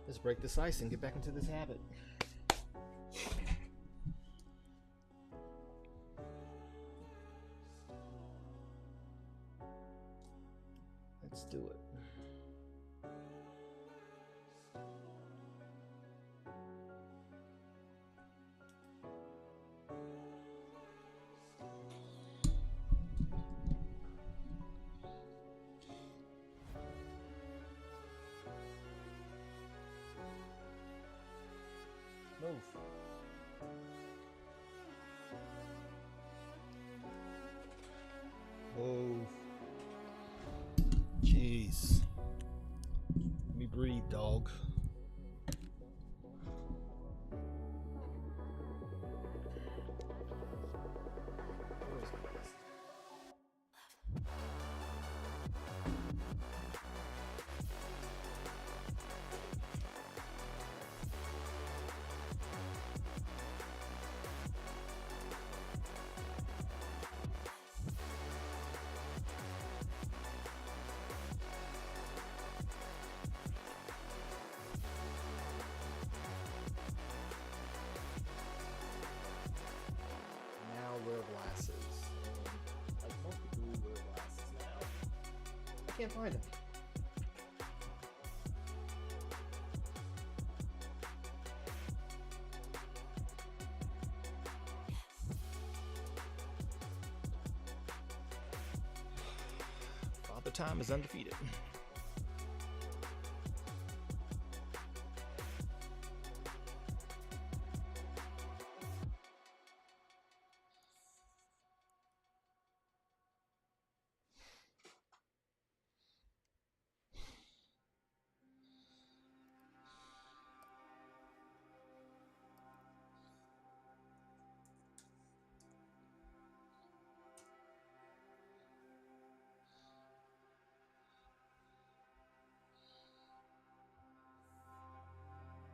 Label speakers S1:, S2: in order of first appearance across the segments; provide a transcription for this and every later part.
S1: Let's break this ice and get back into this habit. Let's do it. Move. Move. Jeez. Let me breathe, dog. Wear glasses. Like most people wear glasses now. I can't find them. Father Time is undefeated.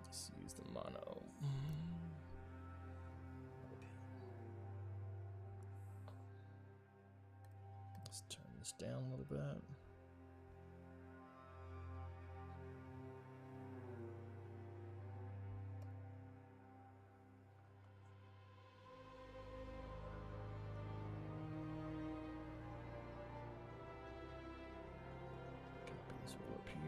S1: Let's use the mono. Let's turn this down a little bit. Copy this one up here.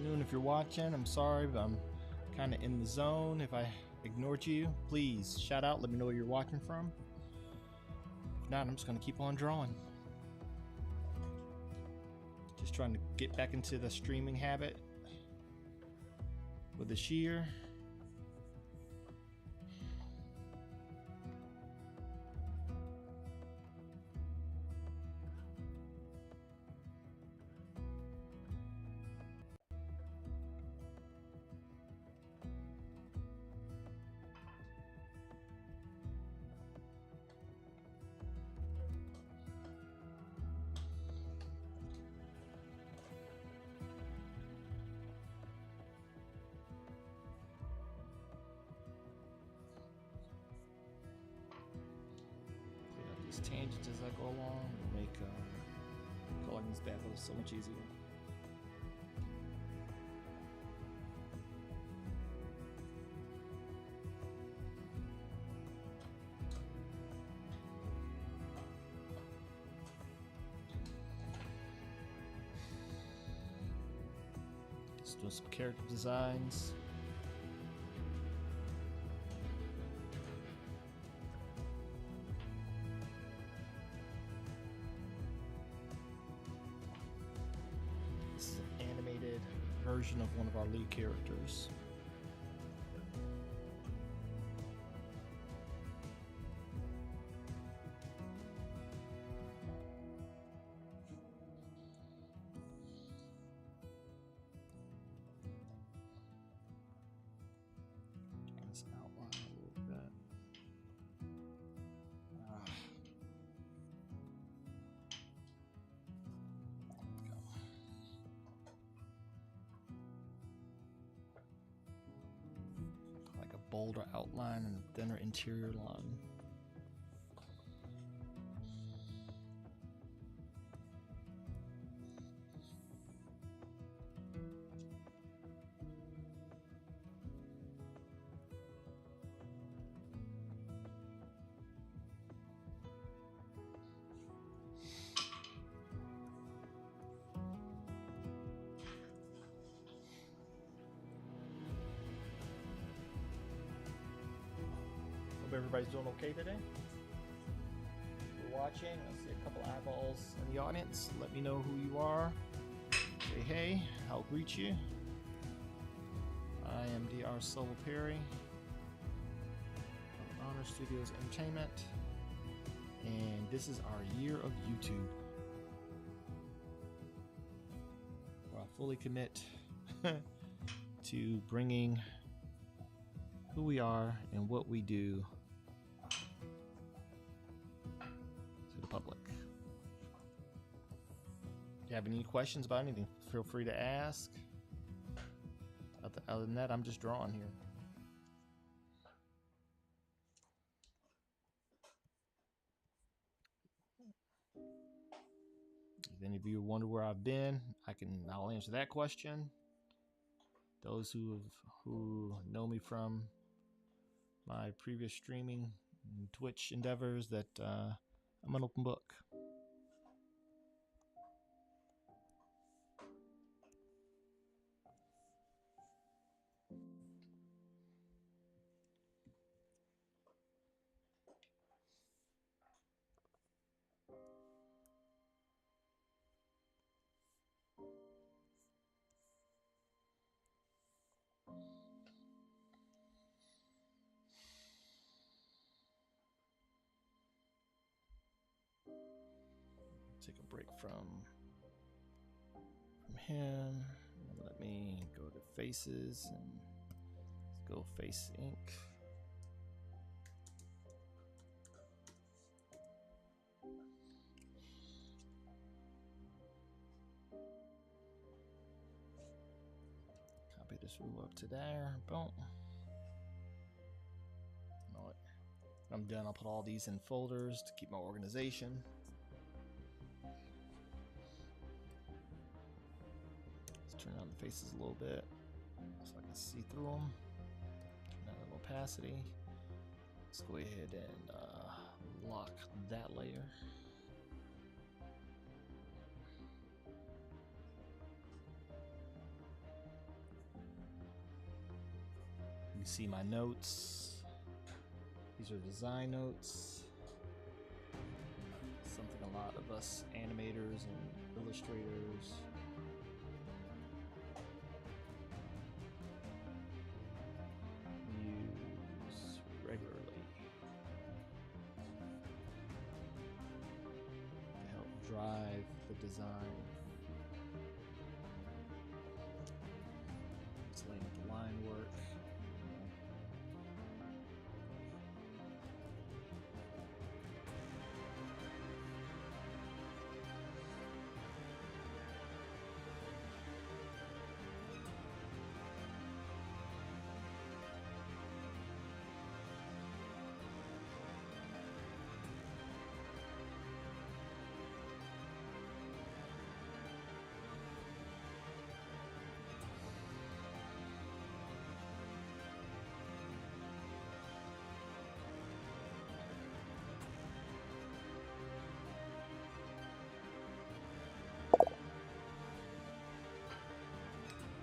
S2: afternoon if you're watching. I'm sorry, but I'm kind of in the zone. If I ignored you, please shout out. Let me know where you're watching from. If not, I'm just going to keep on drawing. Just trying to get back into the streaming habit with the shear. Tangents as I go along will make coloring these bad boys so much easier. Just doing some character designs. Version of one of our lead characters. Let's outline a little bit. Bolder outline and a thinner interior line. Everybody's doing okay today? If you're watching, I see a couple eyeballs in the audience. Let me know who you are. Say hey, I'll greet you. I am D.R. Perry of HonorStudios Entertainment, and this is our year of YouTube, where I fully commit to bringing who we are and what we do to the public. If you have any questions about anything, feel free to ask. Other than that, I'm just drawing here. If any of you wonder where I've been, I'll answer that question. Those who know me from my previous streaming and Twitch endeavors, that I'm an open book. Take a break from him. Let me go to faces and let's go face ink. Copy this rule up to there. Boom. You know what? When I'm done, I'll put all these in folders to keep my organization. Turn on the faces a little bit so I can see through them. Turn on the opacity. Let's go ahead and lock that layer. You see my notes. These are design notes. Something a lot of us animators and illustrators use regularly to help drive the design. Just laying the line work.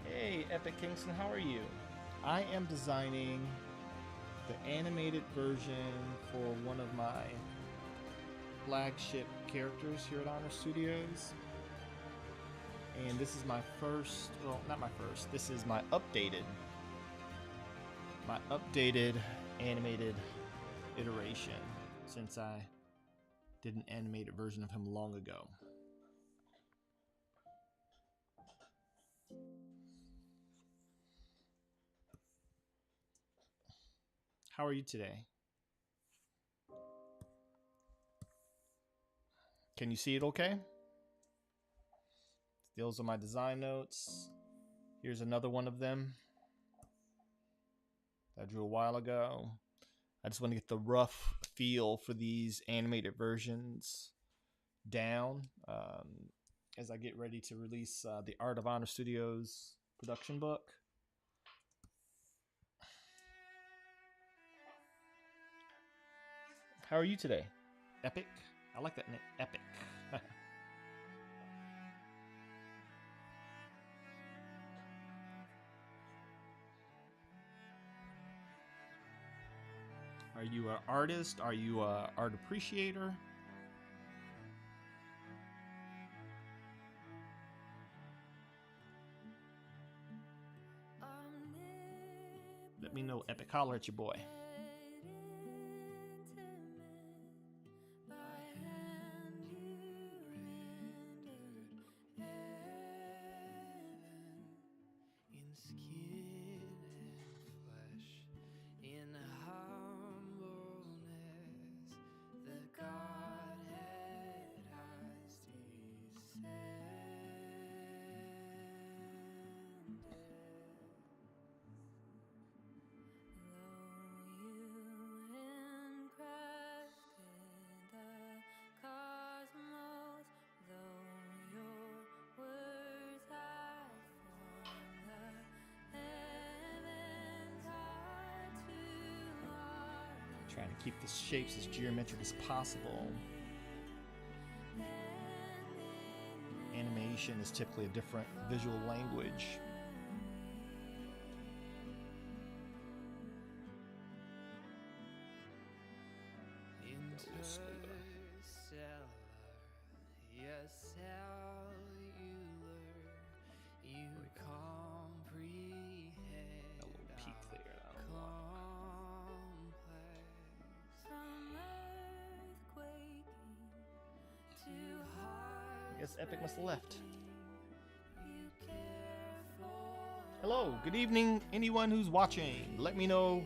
S2: Hey, Epic Kingston, how are you? I am designing the animated version for one of my flagship characters here at Honor Studios. And this is my first, well, not my first, this is my updated animated iteration since I did an animated version of him long ago. How are you today? Can you see it okay? Those are my design notes. Here's another one of them that I drew a while ago. I just want to get the rough feel for these animated versions down as I get ready to release the Art of Honor Studios production book. How are you today? Epic? I like that name, Epic. Are you an artist? Are you an art appreciator? Let me know, Epic. Holler at your boy. Trying to keep the shapes as geometric as possible. Animation is typically a different visual language. I guess Epic must have left. Hello, good evening, anyone who's watching. Let me know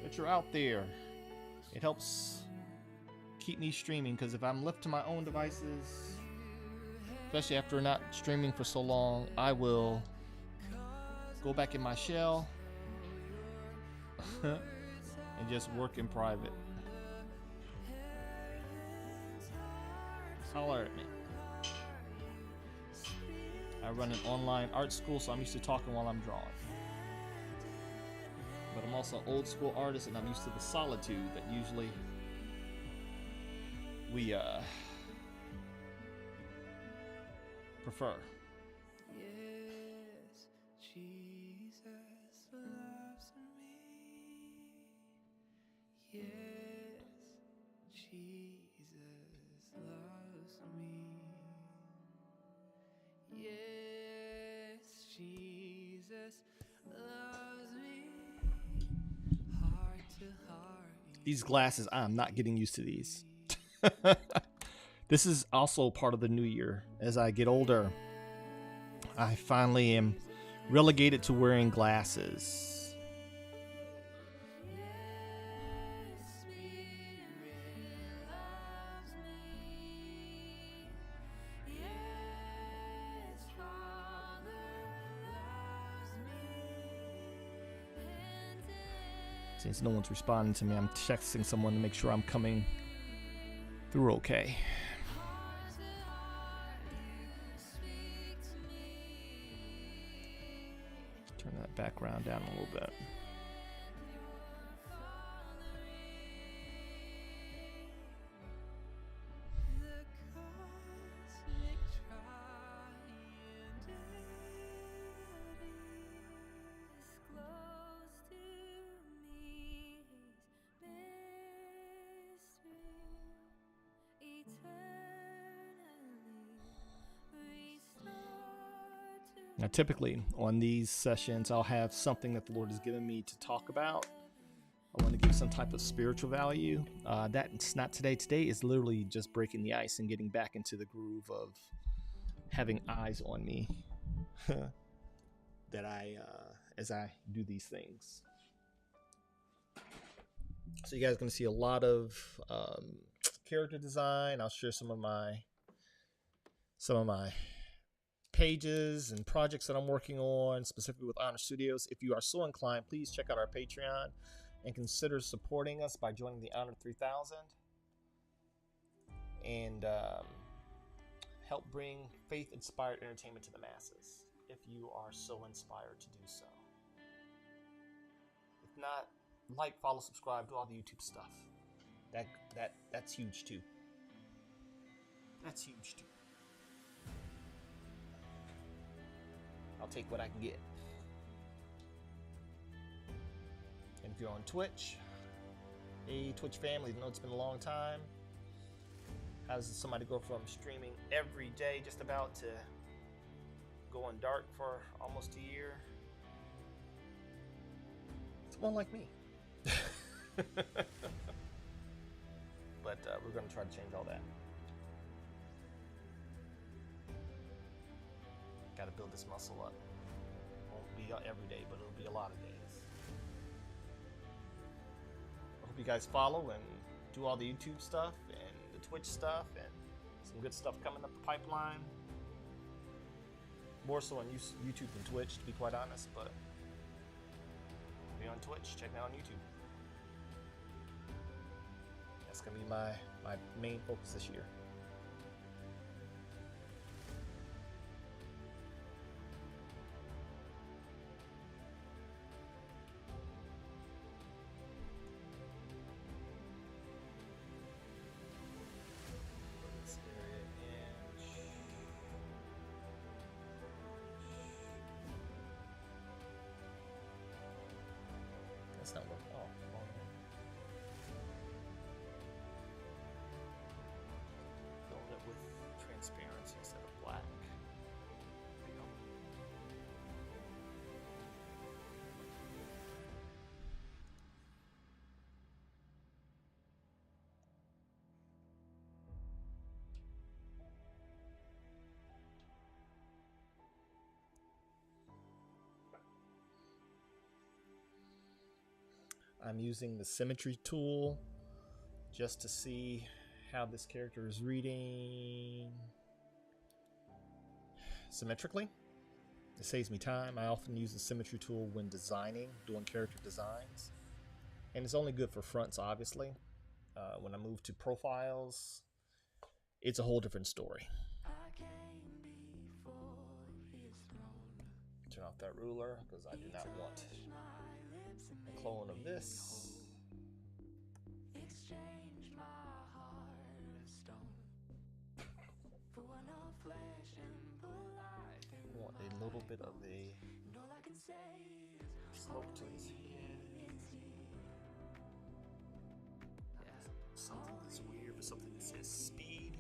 S2: that you're out there. It helps keep me streaming, because if I'm left to my own devices, especially after not streaming for so long, I will go back in my shell and just work in private. Holler at me. I run an online art school, so I'm used to talking while I'm drawing. But I'm also an old school artist, and I'm used to the solitude that usually we prefer.
S3: Yes, Jesus loves me. Yes, Jesus loves me. Yes, Jesus loves me. Heart to heart.
S2: These glasses, I'm not getting used to these. This is also part of the new year. As I get older, I finally am relegated to wearing glasses. Since no one's responding to me, I'm texting someone to make sure I'm coming through okay. Turn that background down a little bit. Now, typically on these sessions, I'll have something that the Lord has given me to talk about. I want to give some type of spiritual value. That's not today. Today is literally just breaking the ice and getting back into the groove of having eyes on me that as I do these things. So you guys are going to see a lot of character design. I'll share some of my pages and projects that I'm working on, specifically with HonorStudios. If you are so inclined, please check out our Patreon and consider supporting us by joining the Honor 3000 and help bring faith-inspired entertainment to the masses, if you are so inspired to do so. If not, like, follow, subscribe, do all the YouTube stuff. That's huge too. That's huge too. I'll take what I can get. And if you're on Twitch, hey Twitch family, I know it's been a long time. How does somebody go from streaming every day just about to going dark for almost a year? It's more like me. But we're going to try to change all that. Got to build this muscle up. Won't be every day, but it'll be a lot of days. I hope you guys follow and do all the YouTube stuff and the Twitch stuff and some good stuff coming up the pipeline. More so on YouTube than Twitch, to be quite honest, but be on Twitch, check me out on YouTube. That's gonna be my main focus this year. That's not working. Oh, wrong one. Filling it with transparency instead of black. There you go. I'm using the symmetry tool just to see how this character is reading symmetrically. It saves me time. I often use the symmetry tool when designing, doing character designs. And it's only good for fronts, obviously. When I move to profiles, it's a whole different story. Turn off that ruler because I do not want a clone of this. I want a little bit of a slope to his head. something that's weird, but something that says speed.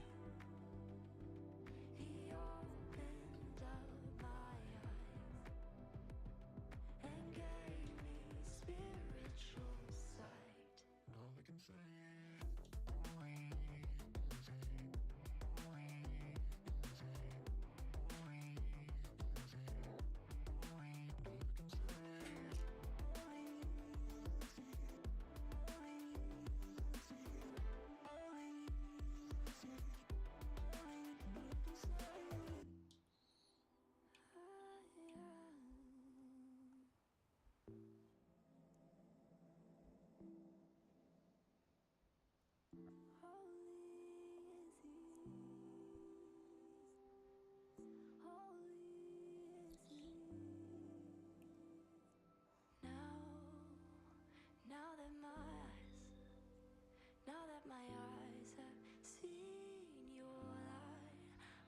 S3: Now that my eyes have seen your light,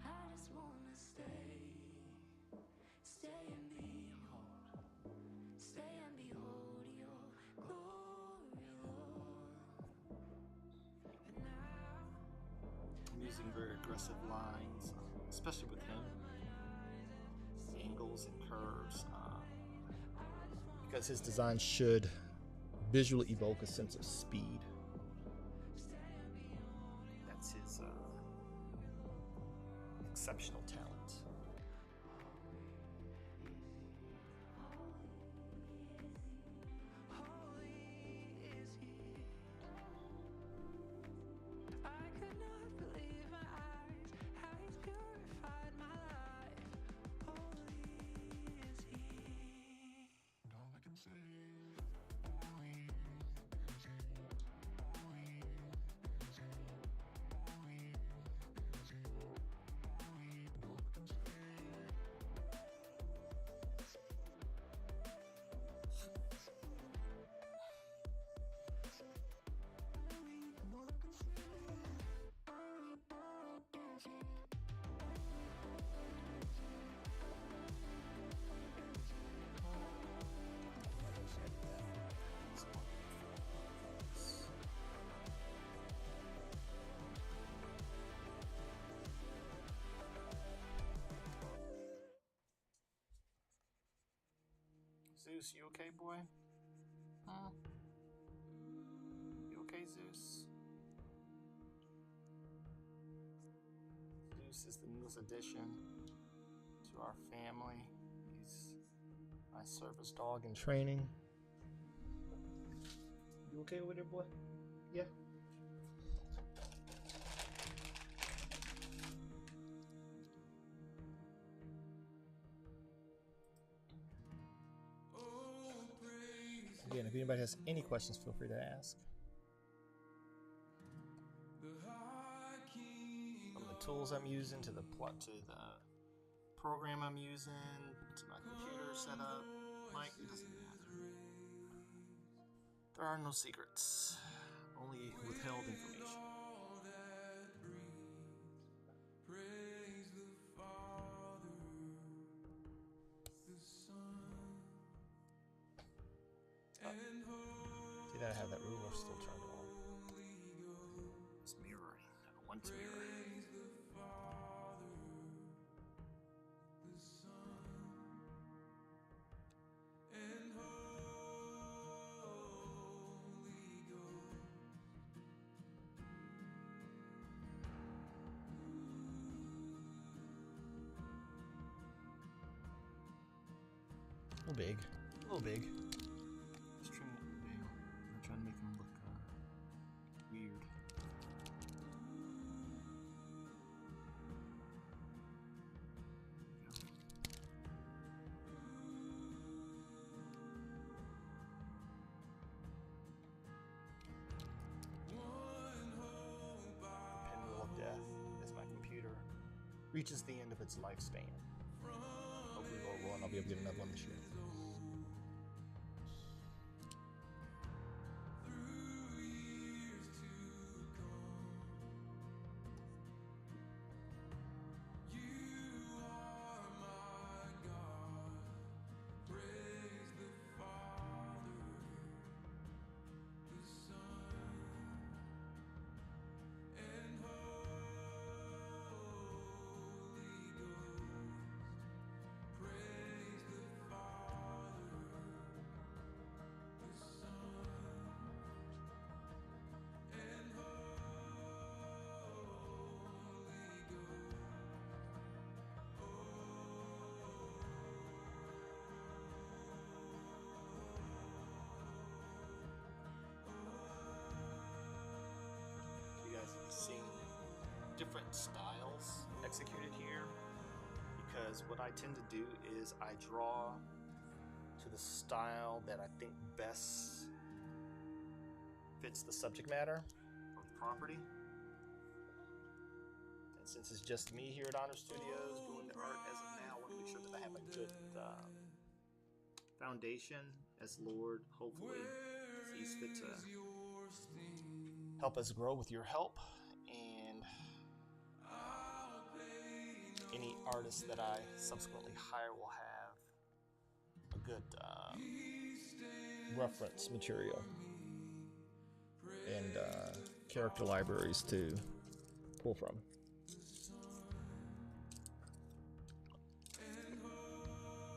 S3: I just wanna stay and behold your glory, Lord. And now
S2: I'm using very aggressive lines, especially with him. Angles and curves, because his design should visually evoke a sense of speed. That's his exceptional talent.
S3: I could not believe my eyes, how he's purified my life. Holy is he. And all I can say is, holy is he. Holy is he. Holy is he. Holy, and all I can say is,
S2: Zeus, you okay, boy? Huh? You okay, Zeus? Zeus is the newest addition to our family. He's my service dog in training. You okay over there, boy? Yeah. Again, if anybody has any questions, feel free to ask. From the tools I'm using to the program I'm using to my computer setup, mic, it doesn't matter. There are no secrets, only withheld information. See that I have that ruler still turned on. It's mirroring. I don't want to mirror. A little big. A little big. Just trimming it big. I'm trying to make him look weird. Pinwheel of Death as my computer reaches the end of its lifespan. Hopefully, Lord willing, I'll be able to get another one this year. different styles executed here, because what I tend to do is I draw to the style that I think best fits the subject matter of the property. And since it's just me here at Honor Studios doing the art as of now, I want to make sure that I have a good foundation, as Lord hopefully sees fit to help us grow with your help, and any artist that I subsequently hire will have a good reference material and character libraries to pull from.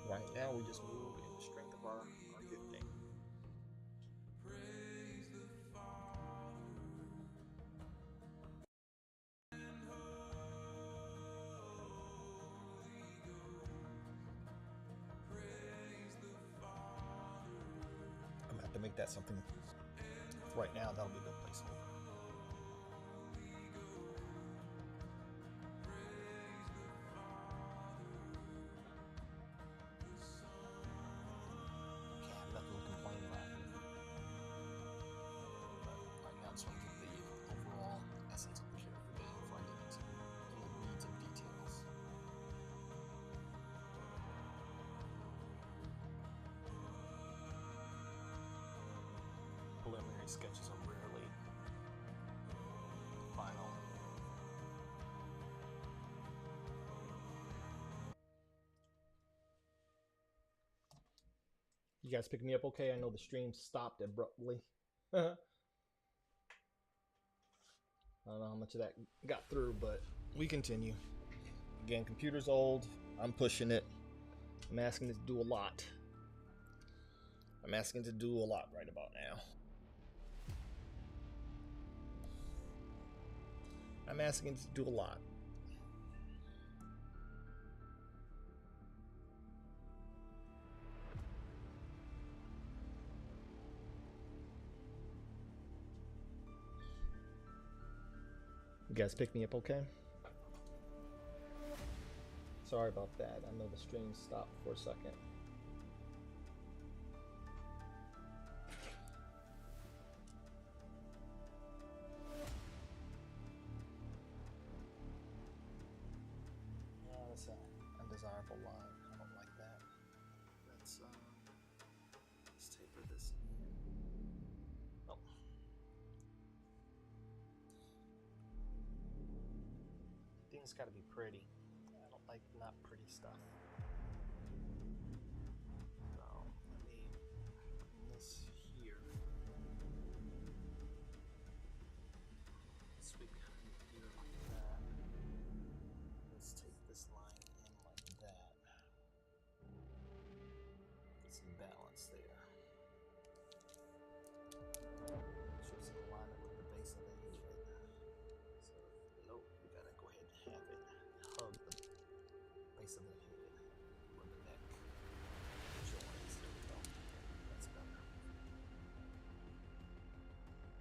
S2: Right now we just move in the strength of our gifting. I'm gonna have to make that something right now. That'll be a good placeholder. Preliminary sketches are rarely final. You guys pick me up okay? I know the stream stopped abruptly. I don't know how much of that got through, but we continue. Again, computer's old. I'm pushing it. I'm asking it to do a lot. I'm asking it to do a lot right about now. I'm asking it to do a lot. You guys pick me up okay? Sorry about that. I know the stream stopped for a second. Oh, that's an undesirable line. I don't like that. Let's taper this in. Oh. Things gotta be pretty. I don't like not pretty stuff. So let me bring this here. Sweep it here like that. Let's take this line in like that. Get some balance there. Show some alignment with the base of the head. So nope, we gotta go ahead and have it hug the base of the head or the neck joints. There we go. That's better.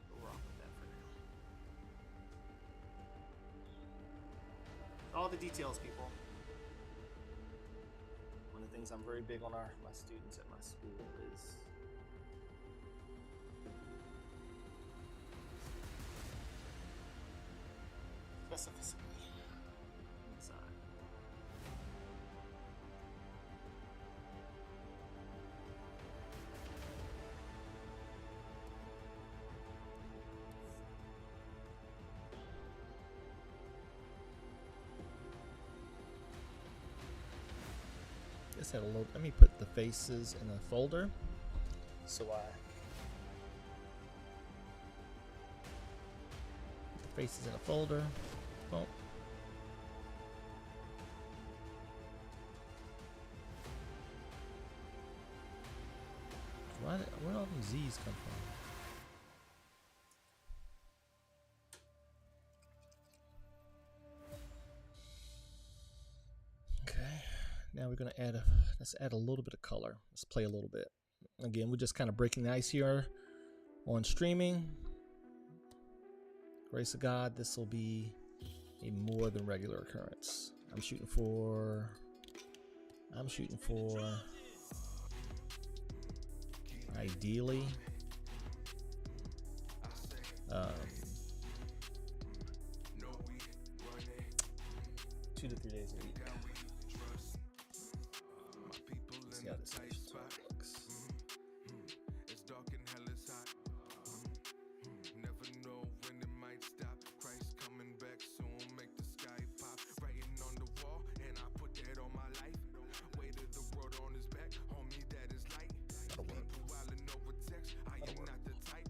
S2: We'll rock with that for now. All the details, people. One of the things I'm very big on my students at my school is specificity inside. Just had a little. Let me put the faces in a folder. So I put the faces in a folder. Boom. Where do all them Z's come from? Okay, now we're gonna let's add a little bit of color. Let's play a little bit. Again, we're just kind of breaking the ice here on streaming. Grace of God, this will be a more than regular occurrence. I'm shooting for ideally 2 to 3 days a week. Let's see how this actually looks.
S3: It's dark and hell is hot. Never know when it might stop. Christ coming back soon, make the sky pop. Writing on the wall, and I put that on my life. Weight of the world on his back, homie, that is light. People wildin' over text, I am not the type.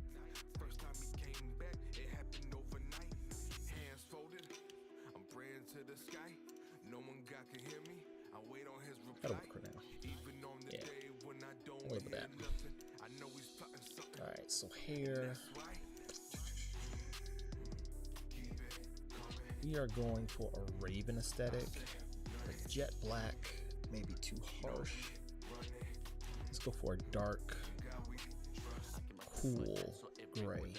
S3: First time he came back, it happened overnight. Hands folded, I'm praying to the sky. No one God can hear me. I wait on his reply. Even on the day when I don't hear nothing, I know he's plotting something.
S2: All right, so here we are going for a Raven aesthetic. The jet black may be too harsh. Let's go for a dark, cool gray.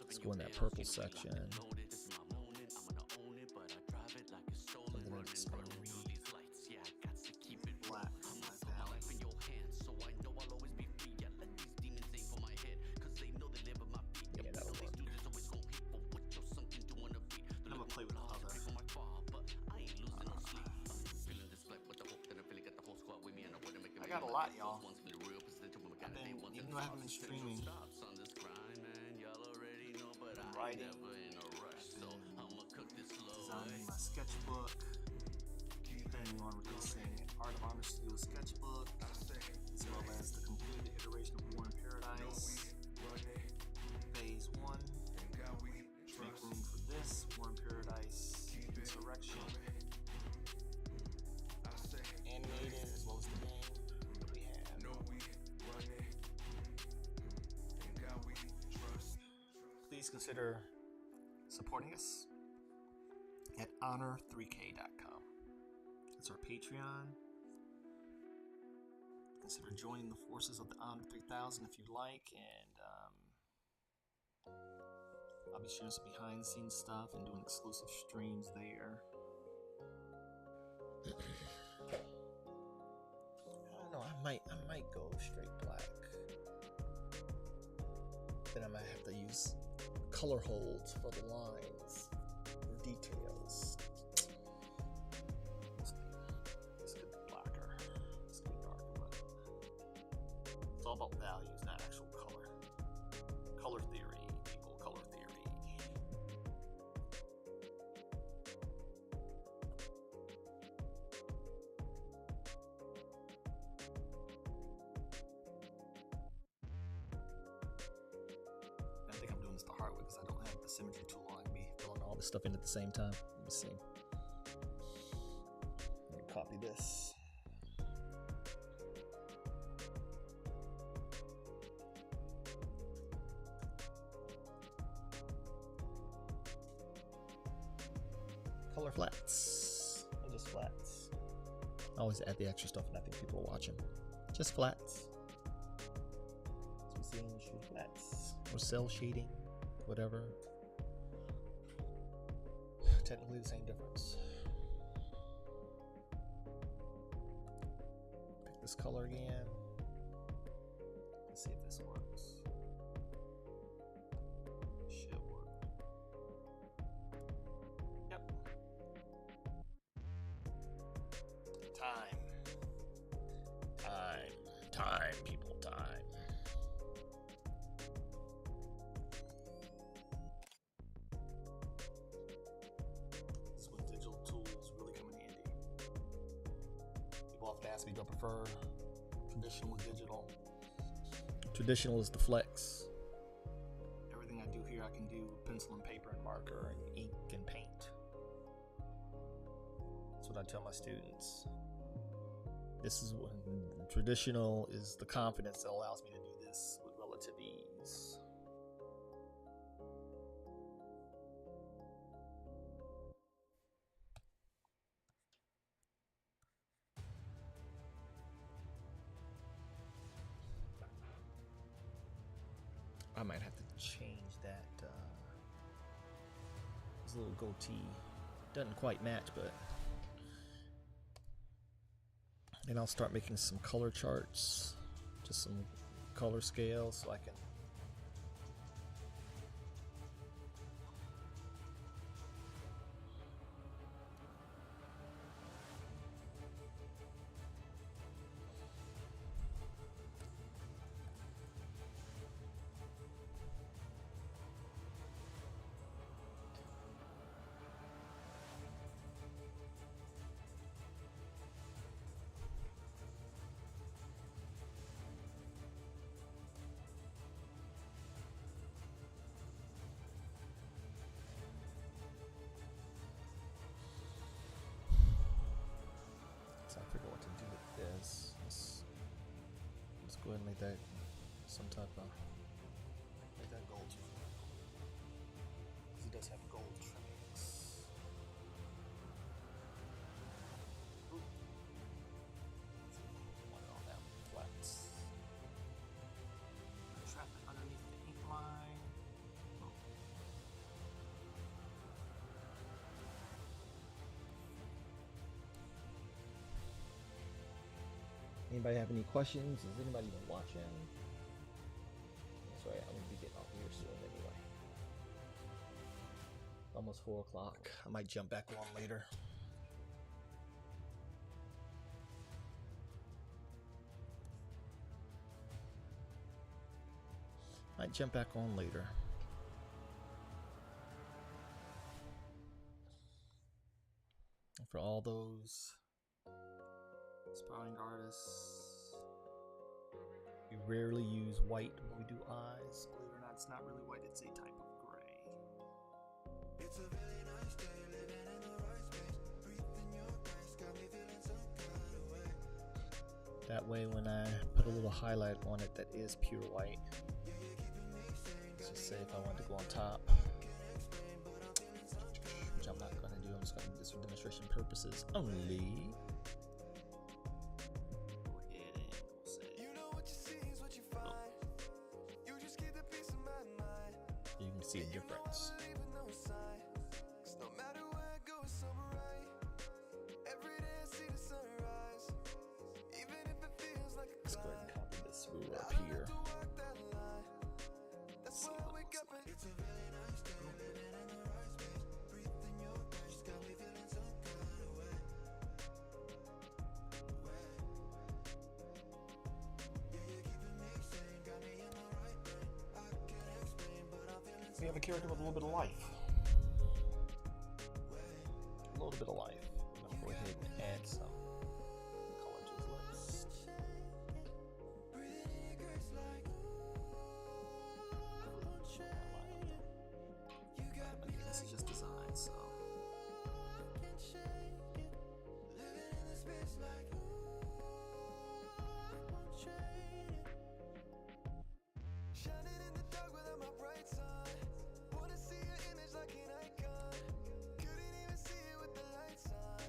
S2: Let's go in that purple section. I got a lot, y'all. Even though I haven't been streaming, I'm writing, designing my sketchbook, planning on releasing an HonorStudios sketchbook, as well as the completed iteration of War in Paradise, Phase 1, make room for this, War in Paradise, Insurrection, animated, as well as the game that we have. Please consider supporting us at honor3k.com. That's our Patreon. Consider joining the forces of the Honor 3000 if you'd like, and I'll be sharing some behind the scenes stuff and doing exclusive streams there. I don't know, I might go straight black. Then I might have to use color holds for the lines or details. This could be blacker. This could be darker, but it's all about values, not actual color. Color theory, people, color theory. I think I'm doing this the hard way because I don't have the symmetry tool on. I can be filling all this stuff in at the same time. Let me see. Let me copy this. Color flats. Or just flats. I always add the extra stuff and I think people are watching. Just flats. So we see shoot flats. Or cell shading. Whatever. Technically the same difference. Pick this color again. Let's see if this works. Should work. Yep. Time, people, time. This is when digital tools really come in handy. People often ask me, do I prefer traditional or digital? Traditional is the flex. Everything I do here, I can do with pencil and paper and marker and ink and paint. That's what I tell my students. This is when traditional is the confidence that allows me to do this with relative ease. I might have to change that His little goatee doesn't quite match, but. And I'll start making some color charts, just some color scales, so I can. I forget what to do with this. Let's go ahead and make that some type of make that gold too. Because it does have gold trimmings. Ooh. One on that flats. Trap it underneath the ink line. Oh. Anybody have any questions? Is anybody even watching? That's right, I'm gonna be getting off here soon anyway. Almost 4 o'clock. I might jump back on later. Might jump back on later. And for all those aspiring artists, we rarely use white when we do eyes. Believe it or not, it's not really white, it's a type of gray.
S3: It's a really nice day, living in the right space. Breathing your grace, got me feeling some kind of way.
S2: That way, when I put a little highlight on it that is pure white, let's just say if I want to go on top, which I'm not going to do, I'm just going to do this for demonstration purposes only. You can see a difference. Let's go ahead and copy this ruler up here. Let's see what it looks like. We have a character with a little bit of life. A little bit of life. I'm gonna go ahead and add some color to his lips. Again, this is just design, so.
S3: Shining in the dark without my bright side. Wanna see your image like an icon. Couldn't even see it with the lights on.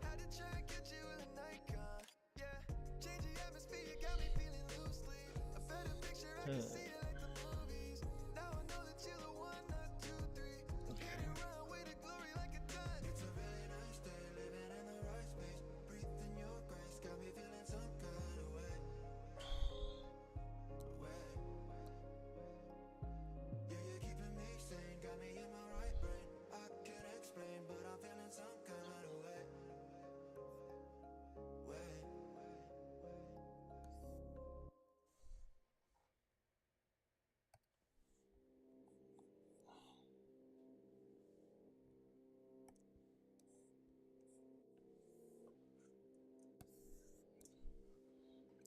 S3: Had to try and get you with a Nikon. Yeah, change the atmosphere, you got me feeling loosely. A better picture, I can see it like the movies. Now I know that you're the one, not 2, 3. Getting around with the glory like a ton. It's a really nice day, living in the right space. Breathing your grace, got me feeling some kind of way. Yeah, you're keeping me sane, got me in my right brain. I can't explain, but I'm feeling some kind of way.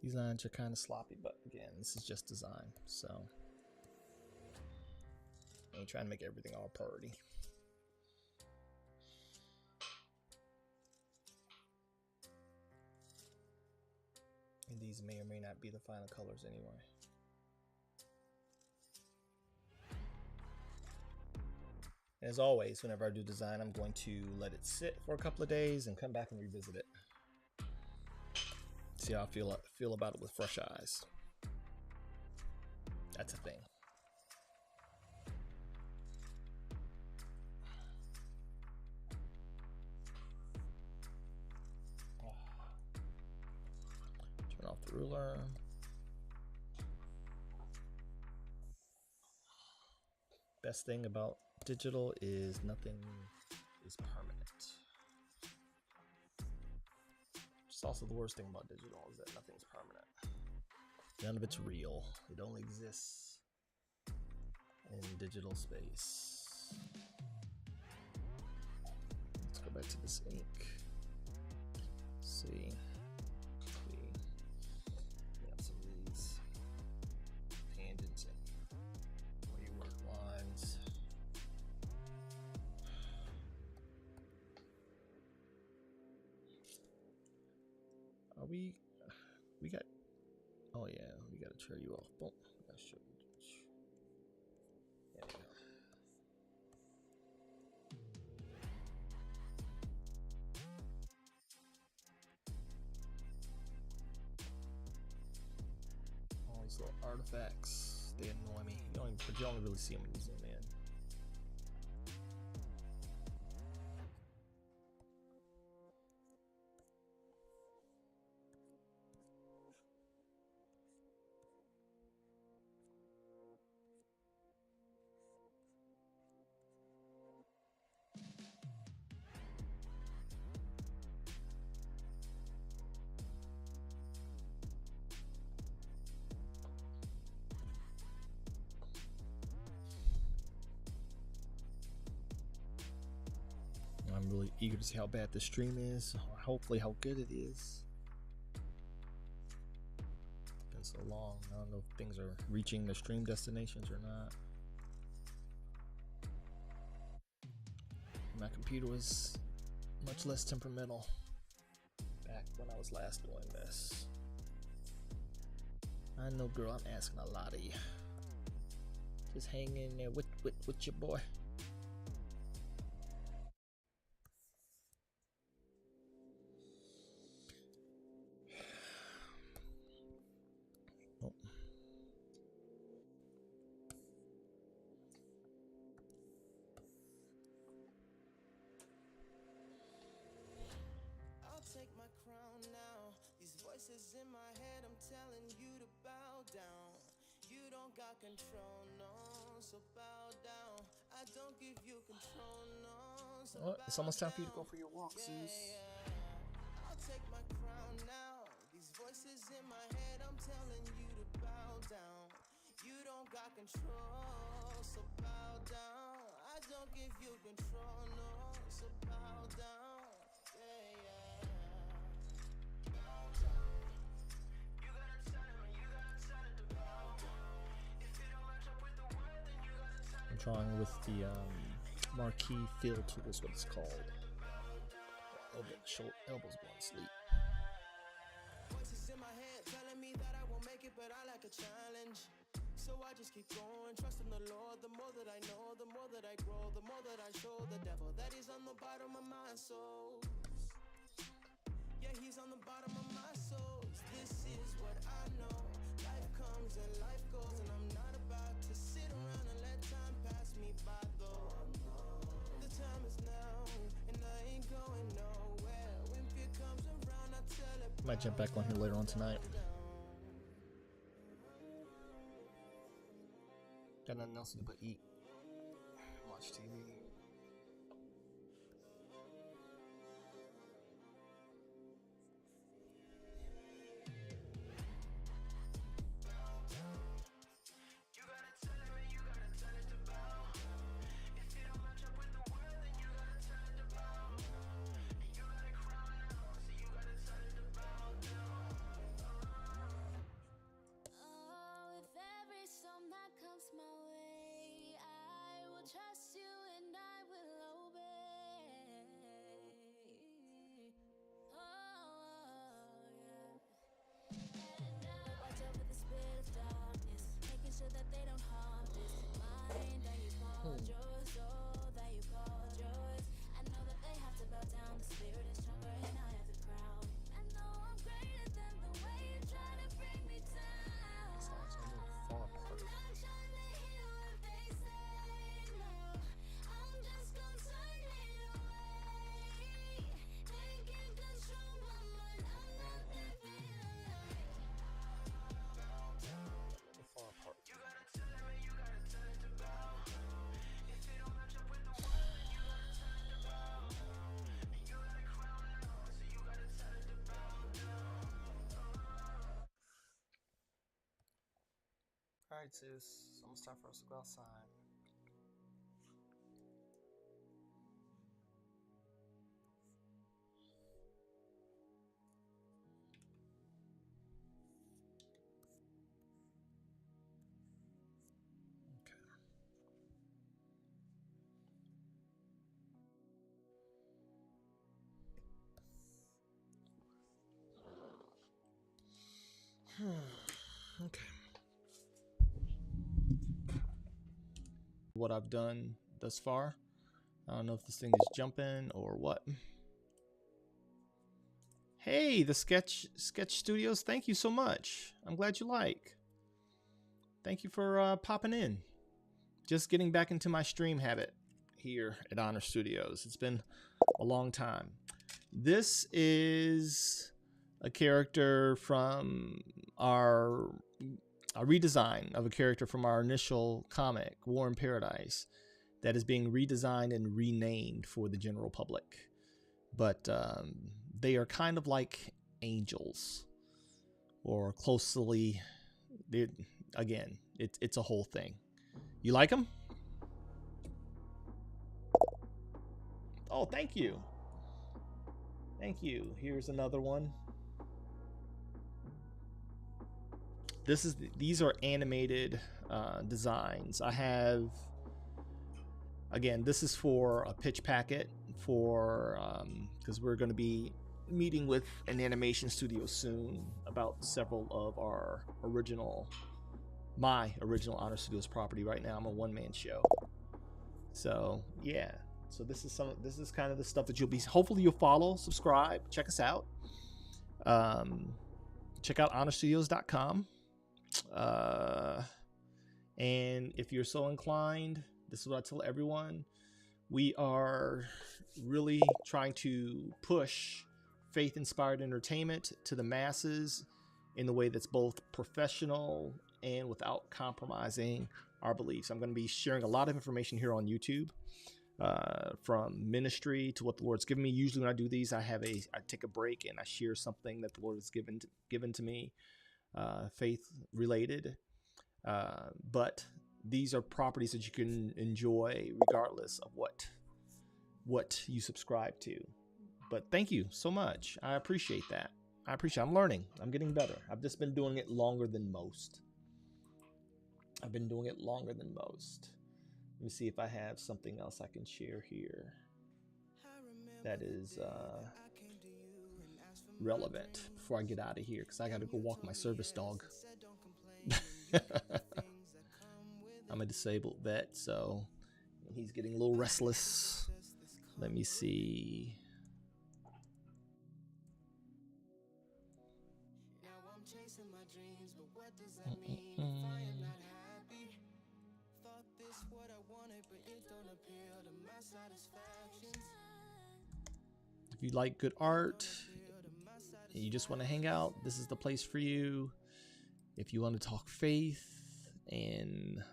S2: These lines are kind of sloppy, but again, this is just design, so I ain't trying to make everything all purty. And these may or may not be the final colors anyway. As always, whenever I do design, I'm going to let it sit for a couple of days and come back and revisit it. See how I feel about it with fresh eyes. That's a thing. ruler. Best thing about digital is nothing is permanent. It's also the worst thing about digital is that nothing's permanent. None of it's real. It only exists in digital space. Let's go back to this ink. See. We have some of these tangents and where you work lines. Are we got, oh yeah, we gotta try you off. Boom. Gotta show you. There you go. All these little artifacts, they annoy me. But you only really see them when you zoom in. I'm really eager to see how bad the stream is, or hopefully how good it is. It's been so long, I don't know if things are reaching the stream destinations or not. My computer was much less temperamental back when I was last doing this. I know, girl, I'm asking a lot of you. Just hang in there with your boy. Oh.
S3: I'll take my crown now. These voices in my head, I'm telling you to bow down. You don't got control, no, so bow down. I don't give you control, no, so
S2: Well, it's almost time for you to go for your walk, Zeus.
S3: I'll take my crown now. These voices in my head, I'm telling you to bow down. You don't got control, so bow down. I don't give you control, no, so bow down. Bow down. You gotta tell him, you gotta tell it to bow down. If you don't match up with the word, then you gotta tell it.
S2: I'm drawing with the marquee fill tool is what it's called. Elbows going to sleep.
S3: Voices in my head telling me that I won't make it, but I like a challenge. So I just keep going, trust in the Lord. The more that I know, the more that I grow, the more that I show the devil that he's on the bottom of my soul. Yeah, he's on the bottom of my soul. This is what I know. Life comes and life goes, and I'm not about to sit around and let time pass me by though. The time is now, and I ain't going nowhere. When fear comes around, I tell it.
S2: Might jump back on here later on tonight. Got nothing else to do but eat, watch TV.
S3: You gotta tell him and you gotta tell it to bow. If you don't match up with the word, then you gotta tell it to bow. And you got a crown now, so you gotta tell it to bow down.
S4: Oh, with every storm that comes my way, I will trust you.
S2: right, sis. It's almost time for us to go outside. Okay. What I've done thus far. I don't know if this thing is jumping or what. Hey, the Sketch Studios, thank you so much. I'm glad you like. Thank you for popping in. Just getting back into my stream habit here at Honor Studios. It's been a long time. This is a character from a redesign of a character from our initial comic, War in Paradise, that is being redesigned and renamed for the general public. But they are kind of like angels, or closely. Again, it's a whole thing. You like them? Oh, thank you. Thank you. Here's another one. These are animated designs. I have, again, this is for a pitch packet for because we're going to be meeting with an animation studio soon about several of my original Honor Studios property. Right now I'm a one-man show. So yeah, so this is kind of the stuff that hopefully you'll follow, subscribe, check us out. Check out HonorStudios.com. And if you're so inclined, this is what I tell everyone. We are really trying to push faith-inspired entertainment to the masses in the way that's both professional and without compromising our beliefs. I'm going to be sharing a lot of information here on YouTube, from ministry to what the Lord's given me. Usually when I do these, I take a break and I share something that the Lord has given to me, faith related. But these are properties that you can enjoy regardless of what you subscribe to. But thank you so much. I appreciate that. I'm learning. I'm getting better. I've just been doing it longer than most. Let me see if I have something else I can share here that is relevant before I get out of here, because I got to go walk my service dog. I'm a disabled vet, so he's getting a little restless. Let me see. If you like good art and you just want to hang out, this is the place for you. If you want to talk faith and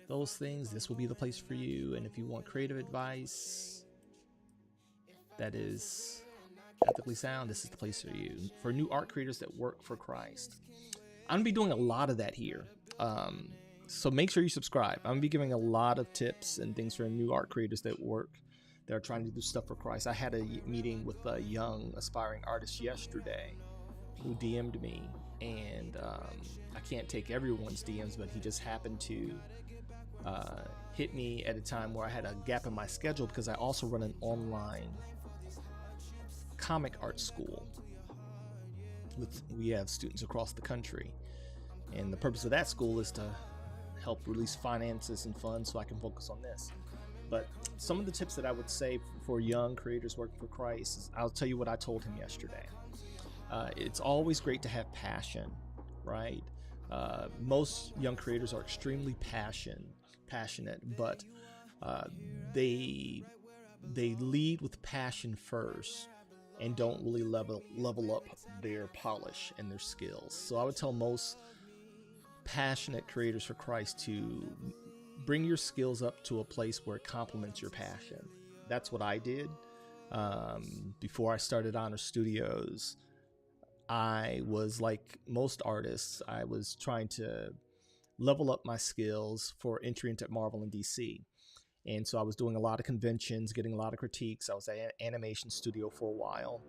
S2: those things, this will be the place for you. And if you want creative advice that is ethically sound, this is the place for you. For new art creators that work for Christ, I'm gonna be doing a lot of that here. So make sure you subscribe. I'm gonna be giving a lot of tips and things for new art creators that are trying to do stuff for Christ. I had a meeting with a young aspiring artist yesterday who DM'd me, and I can't take everyone's DMs, but he just happened to hit me at a time where I had a gap in my schedule, because I also run an online comic art school. We have students across the country, and the purpose of that school is to help release finances and funds so I can focus on this. But some of the tips that I would say for young creators working for Christ is, I'll tell you what I told him yesterday. It's always great to have passion, right? Most young creators are extremely passionate, but they lead with passion first and don't really level up their polish and their skills. So I would tell most passionate creators for Christ to bring your skills up to a place where it complements your passion. That's what I did. Before I started Honor Studios, I was like most artists. I was trying to level up my skills for entry into Marvel and DC. And so I was doing a lot of conventions, getting a lot of critiques. I was at an animation studio for a while.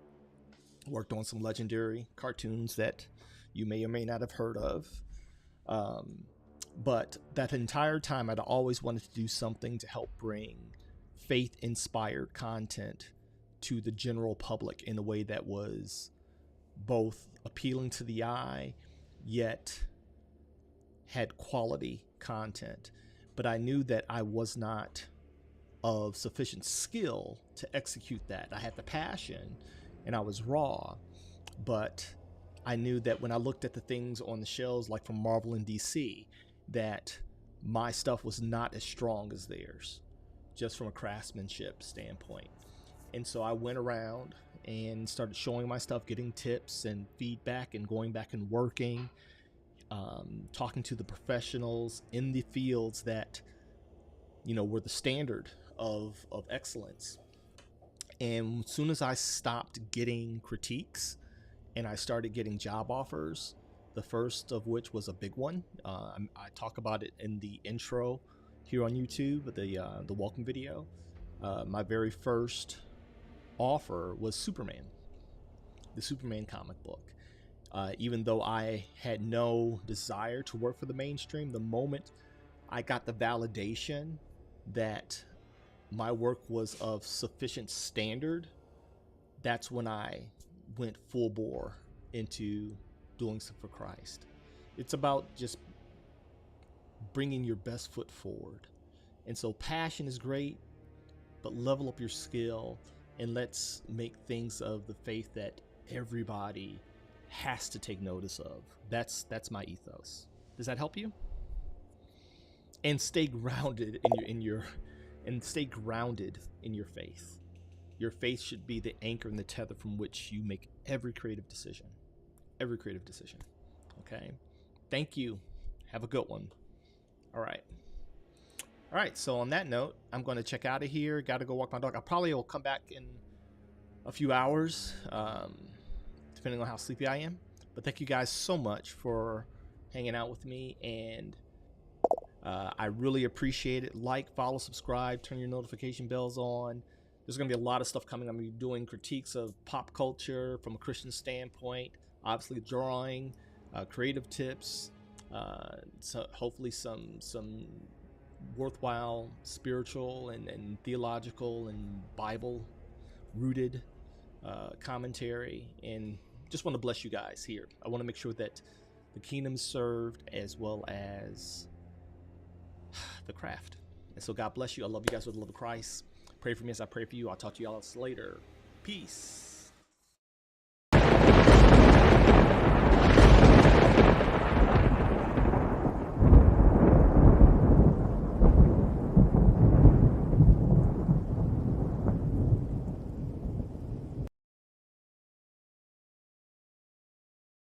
S2: Worked on some legendary cartoons that you may or may not have heard of. But that entire time, I'd always wanted to do something to help bring faith-inspired content to the general public in a way that was both appealing to the eye, yet had quality content. But I knew that I was not of sufficient skill to execute that. I had the passion and I was raw, but I knew that when I looked at the things on the shelves, like from Marvel and DC, that my stuff was not as strong as theirs, just from a craftsmanship standpoint. And so I went around and started showing my stuff, getting tips and feedback, and going back and working, talking to the professionals in the fields that, you know, were the standard of excellence. And as soon as I stopped getting critiques and I started getting job offers, the first of which was a big one. I talk about it in the intro here on YouTube, the welcome video. My very first offer was Superman, the Superman comic book. Even though I had no desire to work for the mainstream, the moment I got the validation that my work was of sufficient standard, that's when I went full bore into doing stuff for Christ. It's about just bringing your best foot forward. And so passion is great, but level up your skill and let's make things of the faith that everybody has to take notice of. That's my ethos. Does that help you? And stay grounded stay grounded in your faith. Your faith should be the anchor and the tether from which you make every creative decision. Every creative decision. Okay? Thank you. Have a good one. All right, so on that note, I'm going to check out of here. Got to go walk my dog. I probably will come back in a few hours, depending on how sleepy I am. But thank you guys so much for hanging out with me, and I really appreciate it. Like, follow, subscribe, turn your notification bells on. There's going to be a lot of stuff coming. I'm going to be doing critiques of pop culture from a Christian standpoint, obviously drawing, creative tips, so hopefully some worthwhile spiritual and theological and Bible rooted commentary, and just want to bless you guys here. I want to make sure that the kingdom is served as well as the craft. And so God bless you. I love you guys with the love of Christ. Pray for me as I pray for you. I'll talk to you all later. Peace.